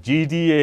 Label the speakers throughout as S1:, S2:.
S1: GDA,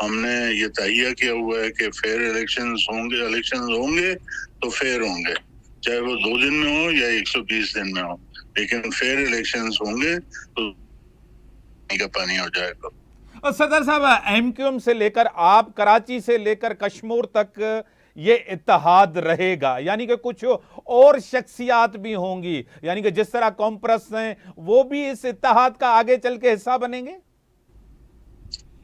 S2: ہم نے یہ تہیہ کیا ہوا ہے کہ فیئر الیکشنز ہوں گے تو فیئر ہوں گے، چاہے وہ 2 دن میں ہو یا 120 دن میں ہو، لیکن فیئر الیکشنز ہوں گے تو کا پانی ہو جائے گا۔
S1: اور صدر صاحب، ایم کیو ایم سے لے کر آپ کراچی سے لے کر کشمور تک یہ اتحاد رہے گا، یعنی کہ کچھ اور شخصیات بھی ہوں گی، یعنی کہ جس طرح کامپرس ہیں وہ بھی اس اتحاد کا آگے چل کے حصہ بنیں گے؟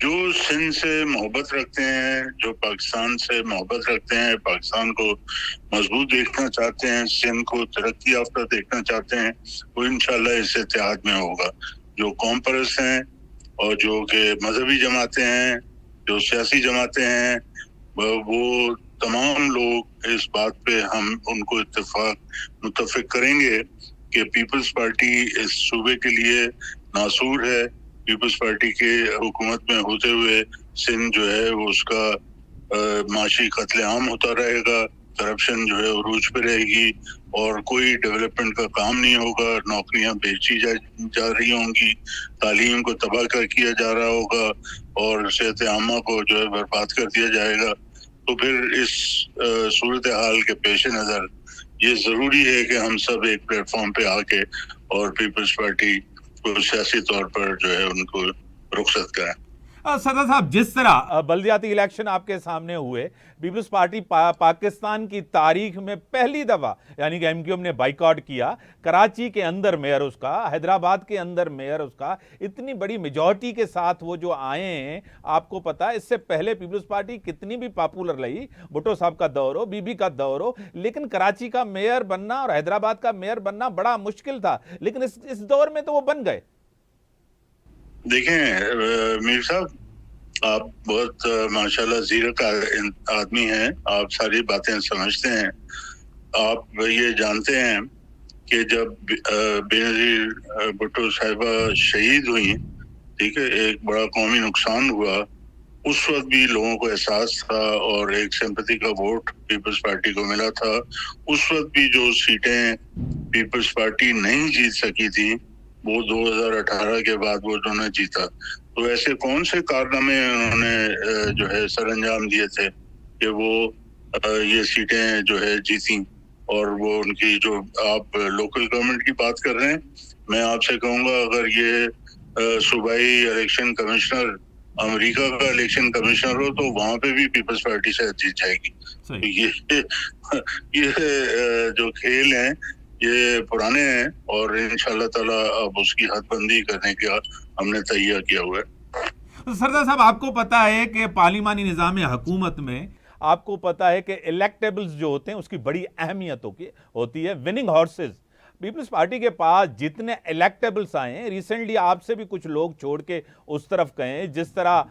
S2: جو سندھ سے محبت رکھتے ہیں، جو پاکستان سے محبت رکھتے ہیں، پاکستان کو مضبوط دیکھنا چاہتے ہیں، سندھ کو ترقی یافتہ دیکھنا چاہتے ہیں، وہ انشاءاللہ اس اتحاد میں ہوگا۔ جو کامپرس ہیں اور جو کہ مذہبی جماعتیں ہیں، جو سیاسی جماعتیں ہیں، وہ تمام لوگ اس بات پہ ہم ان کو متفق کریں گے کہ پیپلز پارٹی اس صوبے کے لیے ناصور ہے۔ پیپلز پارٹی کے حکومت میں ہوتے ہوئے سندھ جو ہے وہ اس کا معاشی قتل عام ہوتا رہے گا، کرپشن جو ہے عروج پہ رہے گی، اور کوئی ڈیولپمنٹ کا کام نہیں ہوگا، نوکریاں بیچی جا رہی ہوں گی، تعلیم کو تباہ کیا جا رہا ہوگا، اور صحت عامہ کو جو ہے برباد کر دیا جائے گا۔ تو پھر اس صورتحال کے پیش نظر یہ ضروری ہے کہ ہم سب ایک پلیٹ فارم پہ آ کے اور پیپلز پارٹی کو سیاسی طور پر جو ہے ان کو رخصت کریں۔
S1: صدر صاحب، جس طرح بلدیاتی الیکشن آپ کے سامنے ہوئے، پیپلز پارٹی پاکستان کی تاریخ میں پہلی دفعہ یعنی کہ ایم کیو ایم نے بائیکاٹ کیا، کراچی کے اندر میئر اس کا، حیدرآباد کے اندر میئر اس کا، اتنی بڑی میجورٹی کے ساتھ وہ جو آئے ہیں، آپ کو پتا ہے اس سے پہلے پیپلز پارٹی کتنی بھی پاپولر رہی، بھٹو صاحب کا دور ہو، بی بی کا دور ہو، لیکن کراچی کا میئر بننا اور حیدرآباد کا میئر بننا بڑا مشکل تھا، لیکن اس دور میں تو وہ بن گئے۔
S2: دیکھیں میر صاحب، آپ بہت ماشاءاللہ زیرک آدمی ہیں، آپ ساری باتیں سمجھتے ہیں۔ آپ یہ جانتے ہیں کہ جب بینظیر بھٹو صاحبہ شہید ہوئی، ٹھیک ہے، ایک بڑا قومی نقصان ہوا، اس وقت بھی لوگوں کو احساس تھا اور ایک سمپتی کا ووٹ پیپلز پارٹی کو ملا تھا۔ اس وقت بھی جو سیٹیں پیپلز پارٹی نہیں جیت سکی تھی، وہ 2018 کے بعد وہ انہوں نے جیتا۔ تو ایسے کون سے کارنامے انہوں نے جو ہے سر انجام دیے تھے کہ وہ یہ سیٹیں جو ہے جیتیں، اور وہ ان کی جو آپ لوکل گورنمنٹ کی بات کر رہے ہیں، میں آپ سے کہوں گا اگر یہ صوبائی الیکشن کمشنر امریکہ کا الیکشن کمشنر ہو تو وہاں پہ بھی پیپلز پارٹی شاید جیت جائے گی۔ یہ جو کھیل ہیں یہ پرانے ہیں، اور انشاءاللہ تعالی اب اس کی حد بندی کرنے کا ہم نے تیار کیا ہوا ہے۔
S1: سردار صاحب، آپ کو پتا ہے کہ پارلیمانی نظام حکومت میں آپ کو پتا ہے کہ الیکٹیبلز جو ہوتے ہیں اس کی بڑی اہمیت ہوتی ہے، وننگ ہارسز۔ پیپلز پارٹی کے پاس جتنے الیکٹیبلز آئے ہیں، ریسنٹلی آپ سے بھی کچھ لوگ چھوڑ کے اس طرف گئے ہیں، جس طرح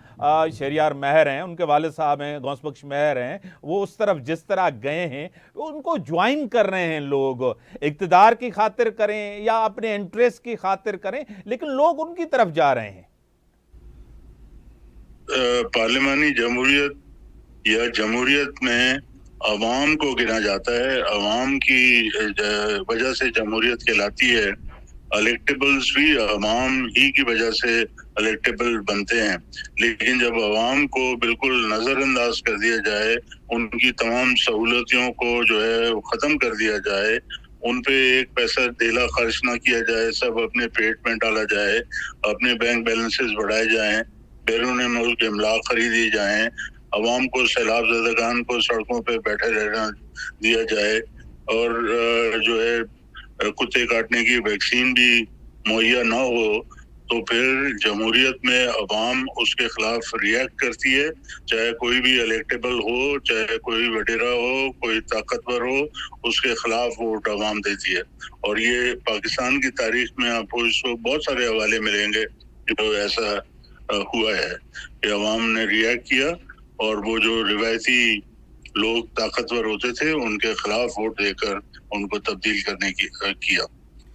S1: شہریار مہر ہیں، ان کے والد صاحب ہیں غوث بخش مہر ہیں، وہ اس طرف جس طرح گئے ہیں ان کو جوائن کر رہے ہیں لوگ، اقتدار کی خاطر کریں یا اپنے انٹریسٹ کی خاطر کریں، لیکن لوگ ان کی طرف جا رہے ہیں۔
S2: پارلیمانی جمہوریت یا جمہوریت میں عوام کو گنا جاتا ہے، عوام کی وجہ سے جمہوریت کہلاتی ہے۔ الیکٹیبلز بھی عوام ہی کی وجہ سے الیکٹیبل بنتے ہیں، لیکن جب عوام کو بالکل نظر انداز کر دیا جائے، ان کی تمام سہولتوں کو جو ہے ختم کر دیا جائے، ان پہ ایک پیسہ دھیلا خرچ نہ کیا جائے، سب اپنے پیٹ میں ڈالا جائے، اپنے بینک بیلنسز بڑھائے جائیں، بیرون ملک املاک خریدی جائیں، عوام کو سیلاب زدگان کو سڑکوں پہ بیٹھے رہنا دیا جائے، اور جو ہے کتے کاٹنے کی ویکسین بھی مہیا نہ ہو، تو پھر جمہوریت میں عوام اس کے خلاف ریئیکٹ کرتی ہے، چاہے کوئی بھی الیکٹیبل ہو، چاہے کوئی وڈیرا ہو، کوئی طاقتور ہو، اس کے خلاف ووٹ عوام دیتی ہے۔ اور یہ پاکستان کی تاریخ میں آپ کو اس کو بہت سارے حوالے ملیں گے جو ایسا ہوا ہے کہ عوام نے ریئیکٹ کیا، اور وہ جو روایتی لوگ طاقتور ہوتے تھے ان کے خلاف ووٹ دے کر ان کو تبدیل کرنے کی کیا۔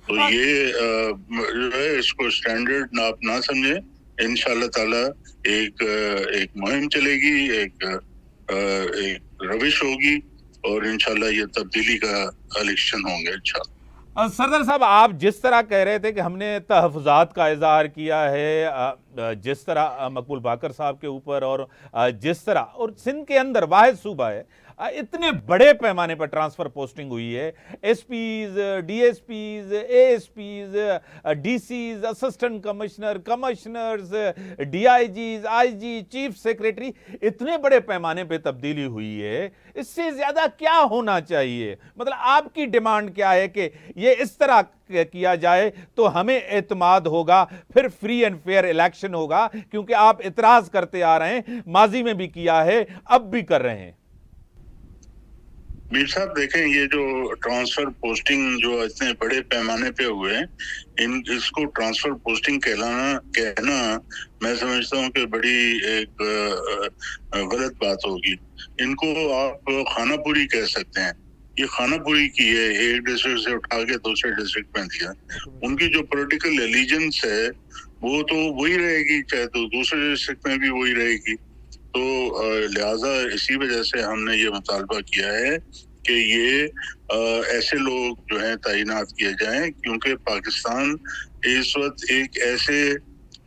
S2: تو یہ جو ہے اس کو سٹینڈرڈ ناپ نہ سمجھیں، انشاءاللہ تعالی ایک مہم چلے گی، ایک روش ہوگی، اور انشاءاللہ یہ تبدیلی کا الیکشن ہوں گے انشاءاللہ۔
S1: سردار صاحب آپ جس طرح کہہ رہے تھے کہ ہم نے تحفظات کا اظہار کیا ہے جس طرح مقبول باقر صاحب کے اوپر اور جس طرح اور سندھ کے اندر واحد صوبہ ہے اتنے بڑے پیمانے پر ٹرانسفر پوسٹنگ ہوئی ہے S Ps D S Ps A S Ps D Cs assistant commissioner commissioners D I Gs I G chief secretary اتنے بڑے پیمانے پہ تبدیلی ہوئی ہے اس سے زیادہ کیا ہونا چاہیے مطلب آپ کی ڈیمانڈ کیا ہے کہ یہ اس طرح کیا جائے تو ہمیں اعتماد ہوگا پھر فری اینڈ فیئر الیکشن ہوگا کیونکہ آپ اعتراض کرتے آ رہے ہیں ماضی میں بھی کیا ہے اب بھی کر رہے ہیں
S2: میر صاحب دیکھیں یہ جو ٹرانسفر پوسٹنگ جو اتنے بڑے پیمانے پہ ہوئے ہیں اس کو ٹرانسفر پوسٹنگ کہنا میں سمجھتا ہوں کہ بڑی ایک غلط بات ہوگی ان کو آپ خانہ پوری کہہ سکتے ہیں یہ خانہ پوری کی ہے ایک ڈسٹرکٹ سے اٹھا کے دوسرے ڈسٹرکٹ میں دیا ان کی جو پولیٹیکل ایلیجنس ہے وہ تو وہی رہے گی چاہے تو دوسرے ڈسٹرکٹ میں بھی وہی رہے گی تو لہٰذا اسی وجہ سے ہم نے یہ مطالبہ کیا ہے کہ یہ ایسے لوگ جو ہیں تعینات کیے جائیں کیونکہ پاکستان اس وقت ایک ایسے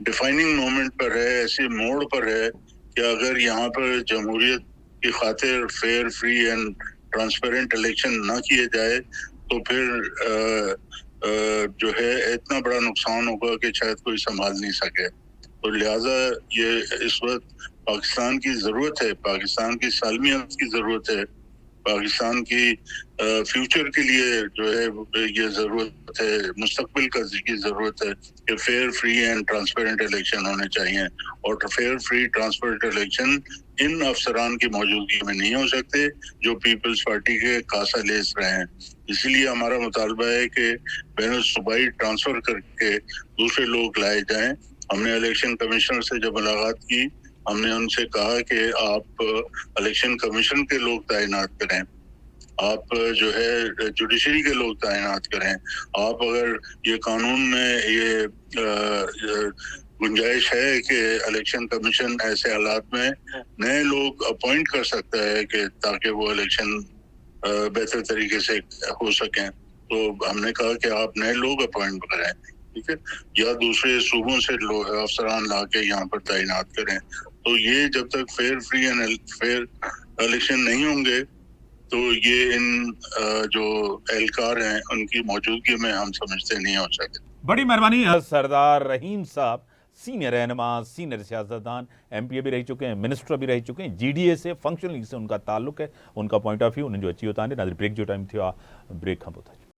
S2: ڈیفائننگ مومنٹ پر ہے ایسے موڑ پر ہے کہ اگر یہاں پر جمہوریت کی خاطر fair free and transparent election نہ کیے جائے تو پھر جو ہے اتنا بڑا نقصان ہوگا کہ شاید کوئی سنبھال نہیں سکے تو لہٰذا یہ اس وقت پاکستان کی ضرورت ہے پاکستان کی سالمیت کی ضرورت ہے پاکستان کی فیوچر کے لیے جو ہے یہ ضرورت ہے مستقبل کا کی ضرورت ہے کہ fair free and transparent election ہونے چاہیے اور فیئر فری ٹرانسپیرنٹ الیکشن ان افسران کی موجودگی میں نہیں ہو سکتے جو پیپلز پارٹی کے کاسا لیس رہے ہیں اسی لیے ہمارا مطالبہ ہے کہ بین الصوبائی ٹرانسفر کر کے دوسرے لوگ لائے جائیں ہم نے الیکشن کمیشنر سے جب ملاقات کی ہم نے ان سے کہا کہ آپ الیکشن کمیشن کے لوگ تعینات کریں آپ جو ہے جوڈیشری کے لوگ تعینات کریں آپ اگر یہ قانون میں یہ گنجائش ہے کہ الیکشن کمیشن ایسے حالات میں نئے لوگ اپوائنٹ کر سکتا ہے کہ تاکہ وہ الیکشن بہتر طریقے سے ہو سکیں تو ہم نے کہا کہ آپ نئے لوگ اپوائنٹ کریں ٹھیک ہے یا دوسرے صوبوں سے افسران لا کے یہاں پر تعینات کریں تو یہ جب تک fair free and fair election نہیں ہوں گے تو یہ ان جو اہلکار ہیں ان کی موجودگی میں ہم سمجھتے نہیں ہو سکتے
S1: بڑی مہربانی سردار رحیم صاحب سینئر رہنما سینئر سیاستدان ایم پی اے بھی رہ چکے ہیں منسٹر بھی رہ چکے ہیں جی ڈی اے سے فنکشنل لیگ سے ان کا تعلق ہے ان کا پوائنٹ آف ویو انہیں جو اچھی ہوتا ہے ناظرین بریک جو ٹائم تھا بریک ہم ہوتا ہے